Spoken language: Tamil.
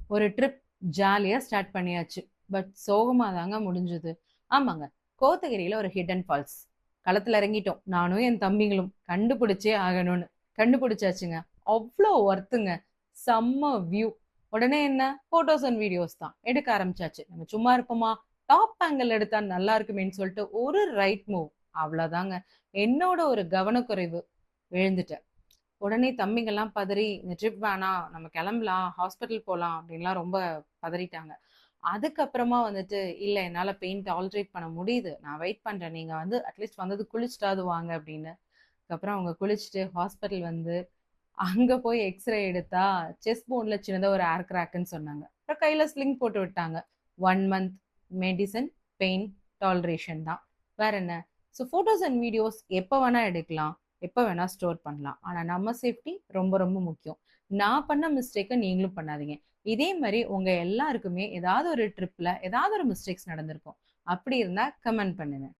ஒரு ட்ரிப் ஜாலியா ஸ்டார்ட் பண்ணியாச்சு. பட் சோகமா தாங்க முடிஞ்சது. ஆமாங்க. கோத்தகிரியில ஒரு ஹிடன் ஃபால்ஸ். களத்துல இறங்கிட்டோம். நானும் என் தம்பிங்களும். கண்டுபிடிச்சே ஆகணும்னு. கண்டுபிடிச்சாச்சுங்க. அவ்ளோ ஒர்த்துங்க. செம்ம வியூ. உடனே என்ன? ஃபோட்டோஸ் அண்ட் வீடியோஸ் தான். எடுக்க ஆரம்பிச்சாச்சு. நம்ம சும்மா இருப்போமா? டாப் ஆங்கிள் எடுத்தா நல்லா இருக்குமேன்னு சொல்லிட்டு ஒரு ரைட் மூவ். அவ்வளோதாங்க. என்னோட ஒரு கவனக்குறைவு. விழுந்துட்டேன். உடனே தம்பிங்கலாம் பதறி, "இந்த ட்ரிப் வேணாம். நம்ம கிளம்பலாம். ஹாஸ்பிட்டல் போலாம்." அப்படின்லாம் ரொம்ப பதறிட்டாங்க. அதுக்கப்புறமா வந்துட்டு, "இல்ல என்னால பெயின் டாலரேட் பண்ண முடியுது. நான் வெயிட் பண்றேன். நீங்க வந்து அட்லீஸ்ட் வந்தது குளிச்சுட்டாவது வாங்க." அப்படின்னு. அதுக்கப்புறம் அவங்க குளிச்சுட்டு ஹாஸ்பிட்டல் வந்து, அங்க போய் எக்ஸ்ரே எடுத்தா, செஸ்ட் போன்ல சின்னதா ஒரு ஏர் கிராக்குன்னு சொன்னாங்க. அப்புறம் கையில ஸ்லிங் போட்டு விட்டாங்க. 1 மந்த் மெடிசின், பெயின் டாலரேஷன் தான். வேற என்ன? ஸோ ஃபோட்டோஸ் அண்ட் வீடியோஸ் எப்ப வேணா எடுக்கலாம். எப்ப வேணா ஸ்டோர் பண்ணலாம். ஆனா நம்ம சேஃப்டி ரொம்ப ரொம்ப முக்கியம். நான் பண்ண மிஸ்டேக்க நீங்களும் பண்ணாதீங்க. இதே மாரி உங்க எல்லாருக்குமே ஏதாவது ஒரு ட்ரிப்ல ஏதாவது ஒரு மிஸ்டேக்ஸ் நடந்திருக்கும். அப்படி இருந்தா கமெண்ட் பண்ணுங்க.